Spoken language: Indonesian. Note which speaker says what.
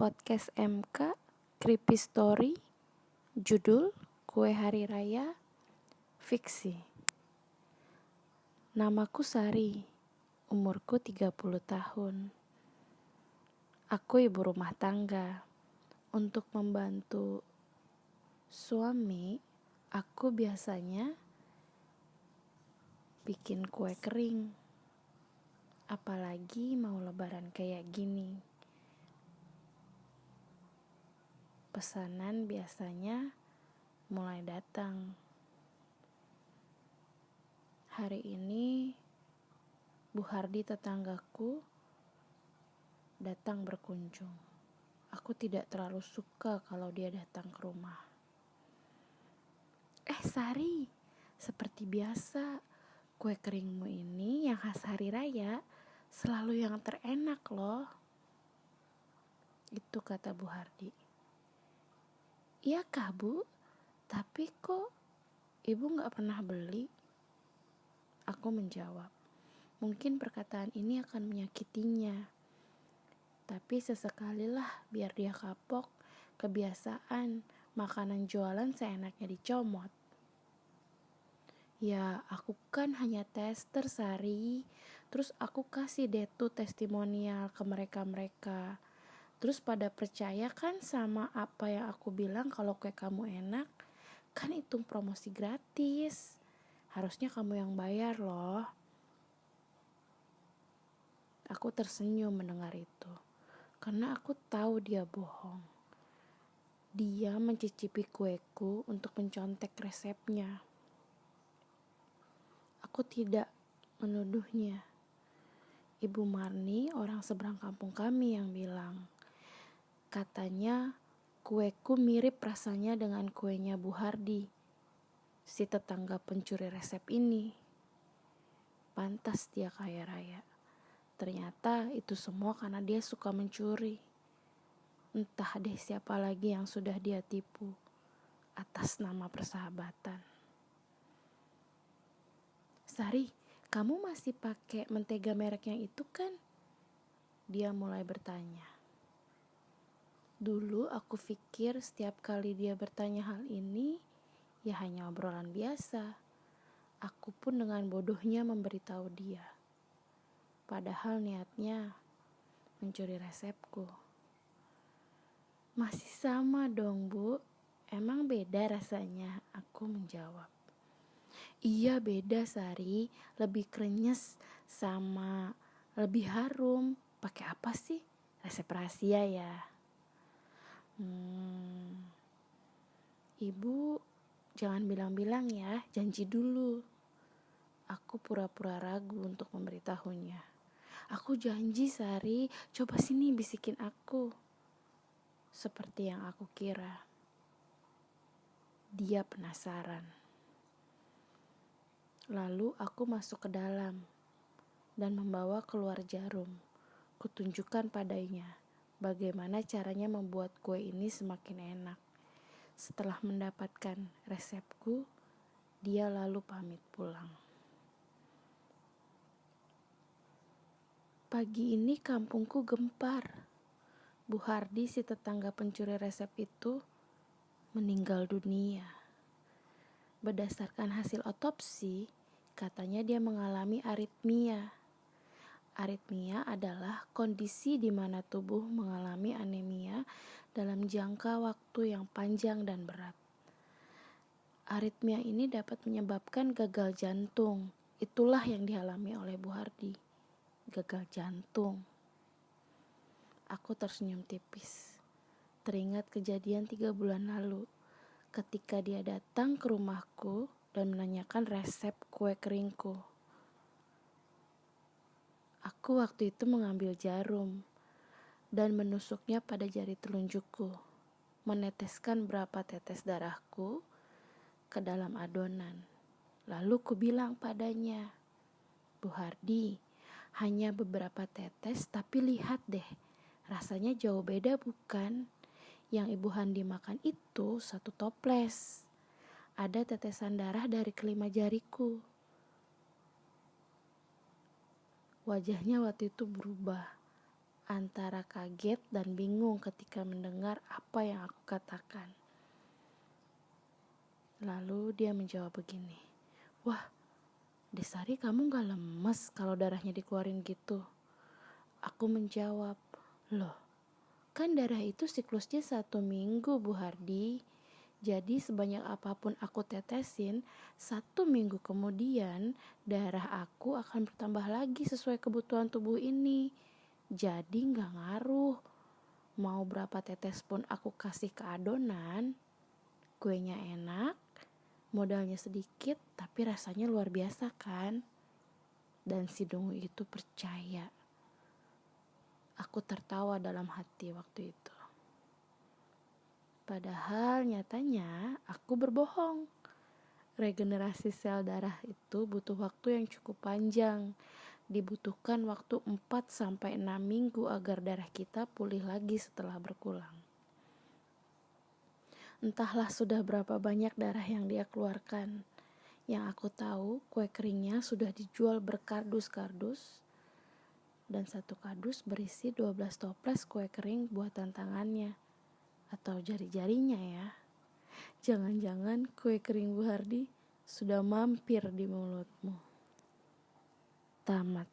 Speaker 1: podcast MK Creepy Story. Judul Kue Hari Raya Fiksi. Namaku Sari, umurku 30 tahun. Aku ibu rumah tangga. Untuk membantu suami, aku biasanya bikin kue kering. Apalagi mau lebaran kayak gini. Pesanan biasanya mulai datang. Hari ini Bu Hardi tetanggaku datang berkunjung. Aku tidak terlalu suka kalau dia datang ke rumah. Sari, seperti biasa, kue keringmu ini yang khas hari raya selalu yang terenak loh. Itu kata Bu Hardi. Iya kah Bu? Tapi kok ibu gak pernah beli? Aku menjawab. Mungkin perkataan ini akan menyakitinya. Tapi sesekalilah biar dia kapok. Kebiasaan makanan jualan seenaknya dicomot. Ya aku kan hanya tester Sari. Terus aku kasih deh tuh testimonial ke mereka-mereka. Terus pada percaya kan sama apa yang aku bilang kalau kue kamu enak. Kan itu promosi gratis. Harusnya kamu yang bayar loh. Aku tersenyum mendengar itu. Karena aku tahu dia bohong. Dia mencicipi kueku untuk mencontek resepnya. Aku tidak menuduhnya. Ibu Marni, orang seberang kampung kami yang bilang. Katanya kueku mirip rasanya dengan kuenya Bu Hardi, si tetangga pencuri resep ini. Pantas dia kaya raya. Ternyata itu semua karena dia suka mencuri. Entah deh siapa lagi yang sudah dia tipu atas nama persahabatan. Sari, kamu masih pakai mentega merek yang itu kan? Dia mulai bertanya. Dulu aku pikir setiap kali dia bertanya hal ini, ya hanya obrolan biasa. Aku pun dengan bodohnya memberitahu dia. Padahal niatnya mencuri resepku. Masih sama dong Bu, emang beda rasanya? Aku menjawab. Iya beda Sari, lebih krenyes sama lebih harum. Pakai apa sih? Resep rahasia ya. Ibu jangan bilang-bilang ya, janji dulu. Aku pura-pura ragu untuk memberitahunya. Aku janji Sari, coba sini bisikin aku. Seperti yang aku kira. Dia penasaran. Lalu aku masuk ke dalam dan membawa keluar jarum. Kutunjukkan padanya bagaimana caranya membuat kue ini semakin enak. Setelah mendapatkan resepku, dia lalu pamit pulang. Pagi ini kampungku gempar. Bu Hardi, si tetangga pencuri resep itu, meninggal dunia. Berdasarkan hasil otopsi, katanya dia mengalami aritmia. Aritmia adalah kondisi di mana tubuh mengalami anemia dalam jangka waktu yang panjang dan berat. Aritmia ini dapat menyebabkan gagal jantung. Itulah yang dialami oleh Bu Hardi. Gagal jantung. Aku tersenyum tipis. Teringat kejadian 3 bulan lalu. Ketika dia datang ke rumahku dan menanyakan resep kue keringku. Aku waktu itu mengambil jarum dan menusuknya pada jari telunjukku, meneteskan berapa tetes darahku ke dalam adonan. Lalu ku bilang padanya, Bu Hardi, hanya beberapa tetes tapi lihat deh, rasanya jauh beda bukan? Yang Ibu Handi makan itu 1 toples. Ada tetesan darah dari kelima jariku. Wajahnya waktu itu berubah. antara kaget dan bingung ketika mendengar apa yang aku katakan. Lalu dia menjawab begini, "Wah, Desari, kamu gak lemes kalau darahnya dikeluarin gitu?" Aku menjawab, "Loh, kan darah itu siklusnya 1 minggu, Bu Hardi. Jadi sebanyak apapun aku tetesin, 1 minggu kemudian darah aku akan bertambah lagi sesuai kebutuhan tubuh ini. Jadi gak ngaruh. Mau berapa tetes pun aku kasih ke adonan, kuenya enak, modalnya sedikit tapi rasanya luar biasa kan?" Dan si dungu itu percaya. Aku tertawa dalam hati waktu itu. Padahal nyatanya aku berbohong. Regenerasi sel darah itu butuh waktu yang cukup panjang. Dibutuhkan waktu 4-6 minggu agar darah kita pulih lagi setelah berkurang. Entahlah sudah berapa banyak darah yang dia keluarkan. Yang aku tahu, kue keringnya sudah dijual berkardus-kardus. Dan 1 kardus berisi 12 toples kue kering buatan tangannya. Atau jari-jarinya ya. Jangan-jangan kue kering Bu Hardi sudah mampir di mulutmu. Tamat.